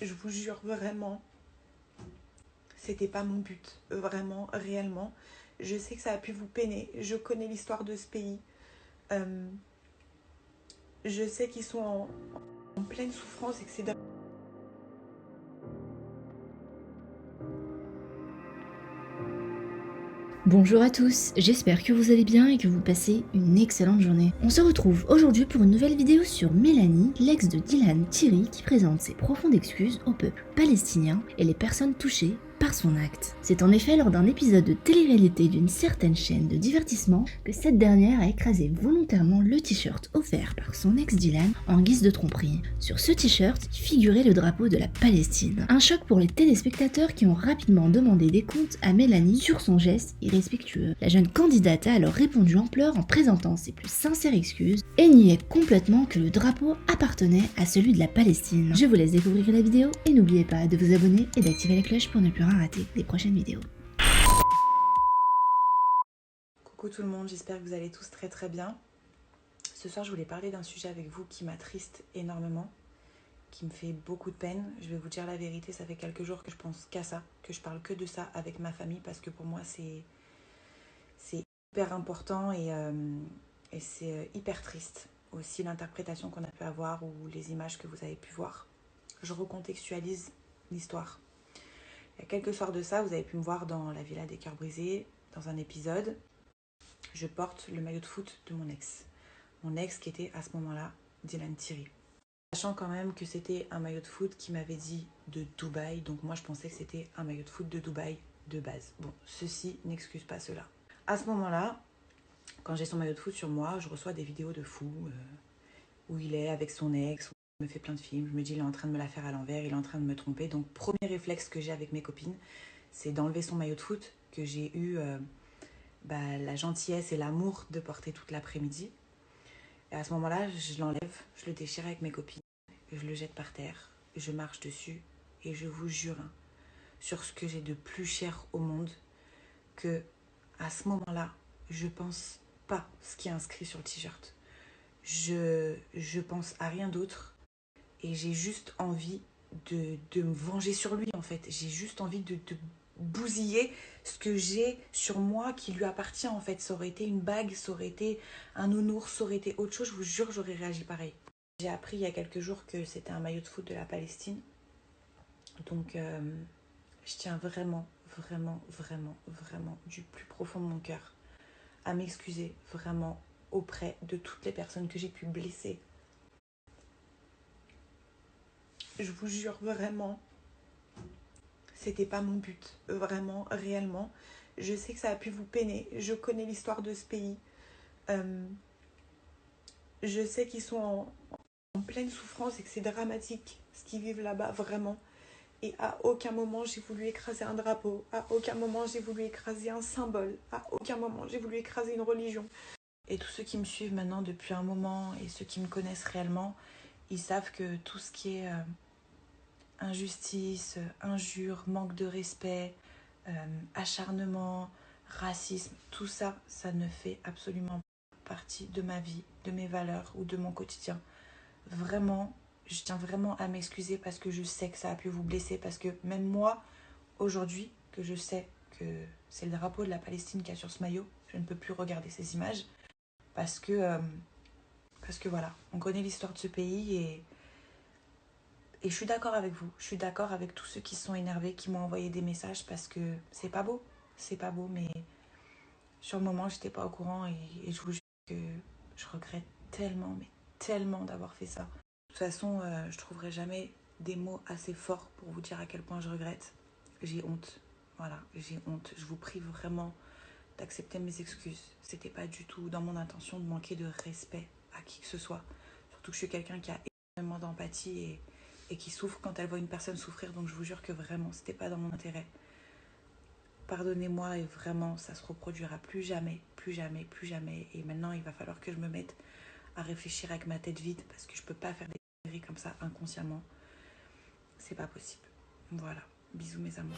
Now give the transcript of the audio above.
Je vous jure vraiment, c'était pas mon but. Vraiment, réellement. Je sais que ça a pu vous peiner. Je connais l'histoire de ce pays. Je sais qu'ils sont en pleine souffrance et que c'est... Bonjour à tous, j'espère que vous allez bien et que vous passez une excellente journée. On se retrouve aujourd'hui pour une nouvelle vidéo sur Mélanie, l'ex de Dylan Thierry, qui présente ses profondes excuses au peuple palestinien et les personnes touchées par son acte. C'est en effet lors d'un épisode de télé-réalité d'une certaine chaîne de divertissement que cette dernière a écrasé volontairement le t-shirt offert par son ex Dylan en guise de tromperie. Sur ce t-shirt figurait le drapeau de la Palestine. Un choc pour les téléspectateurs qui ont rapidement demandé des comptes à Mélanie sur son geste irrespectueux. La jeune candidate a alors répondu en pleurs en présentant ses plus sincères excuses et niait complètement que le drapeau appartenait à celui de la Palestine. Je vous laisse découvrir la vidéo et n'oubliez pas de vous abonner et d'activer la cloche pour ne plus rien rater des prochaines vidéos. Coucou tout le monde, j'espère que vous allez tous très très bien. Ce soir, je voulais parler d'un sujet avec vous qui m'attriste énormément, qui me fait beaucoup de peine. Je vais vous dire la vérité, ça fait quelques jours que je pense qu'à ça, que je parle que de ça avec ma famille, parce que pour moi, c'est hyper important et c'est hyper triste. Aussi l'interprétation qu'on a pu avoir ou les images que vous avez pu voir. Je recontextualise l'histoire. Il y a quelques soirs de ça, vous avez pu me voir dans la Villa des Cœurs Brisés, dans un épisode. Je porte le maillot de foot de mon ex. Mon ex qui était à ce moment-là Dylan Thierry. Sachant quand même que c'était un maillot de foot qui m'avait dit de Dubaï, donc moi je pensais que c'était un maillot de foot de Dubaï de base. Bon, ceci n'excuse pas cela. À ce moment-là, quand j'ai son maillot de foot sur moi, je reçois des vidéos de fou où il est avec son ex, où il me fait plein de films. Je me dis, il est en train de me la faire à l'envers, il est en train de me tromper. Donc, premier réflexe que j'ai avec mes copines, c'est d'enlever son maillot de foot que j'ai eu la gentillesse et l'amour de porter toute l'après-midi. Et à ce moment-là, je l'enlève, je le déchire avec mes copines, je le jette par terre, je marche dessus et je vous jure sur ce que j'ai de plus cher au monde que à ce moment-là, je pense pas ce qui est inscrit sur le t-shirt. Je pense à rien d'autre et j'ai juste envie de me venger sur lui en fait. J'ai juste envie de bousiller ce que j'ai sur moi qui lui appartient en fait. Ça aurait été une bague, ça aurait été un nounours, ça aurait été autre chose, je vous jure j'aurais réagi pareil. J'ai appris il y a quelques jours que c'était un maillot de foot de la Palestine. Donc je tiens vraiment, vraiment, vraiment, vraiment du plus profond de mon cœur à m'excuser vraiment auprès de toutes les personnes que j'ai pu blesser. Je vous jure vraiment, c'était pas mon but. Vraiment, réellement. Je sais que ça a pu vous peiner. Je connais l'histoire de ce pays. Je sais qu'ils sont en pleine souffrance et que c'est dramatique ce qu'ils vivent là-bas, vraiment. Et à aucun moment j'ai voulu écraser un drapeau. À aucun moment j'ai voulu écraser un symbole. À aucun moment j'ai voulu écraser une religion. Et tous ceux qui me suivent maintenant depuis un moment et ceux qui me connaissent réellement, ils savent que tout ce qui est injustice, injure, manque de respect, acharnement, racisme, tout ça, ça ne fait absolument pas partie de ma vie, de mes valeurs ou de mon quotidien. Vraiment, je tiens vraiment à m'excuser parce que je sais que ça a pu vous blesser, parce que même moi, aujourd'hui, que je sais que c'est le drapeau de la Palestine qu'il y a sur ce maillot, je ne peux plus regarder ces images parce que voilà, on connaît l'histoire de ce pays et je suis d'accord avec vous. Je suis d'accord avec tous ceux qui se sont énervés, qui m'ont envoyé des messages parce que c'est pas beau. C'est pas beau, mais sur le moment, j'étais pas au courant et je vous jure que je regrette tellement, mais tellement d'avoir fait ça. De toute façon, je trouverai jamais des mots assez forts pour vous dire à quel point je regrette. J'ai honte. Voilà, j'ai honte. Je vous prie vraiment d'accepter mes excuses. C'était pas du tout dans mon intention de manquer de respect à qui que ce soit. Surtout que je suis quelqu'un qui a énormément d'empathie et qui souffre quand elle voit une personne souffrir. Donc je vous jure que vraiment, c'était pas dans mon intérêt. Pardonnez-moi et vraiment, ça se reproduira plus jamais, plus jamais, plus jamais. Et maintenant, il va falloir que je me mette à réfléchir avec ma tête vide parce que je peux pas faire des conneries comme ça inconsciemment. C'est pas possible. Voilà. Bisous mes amours.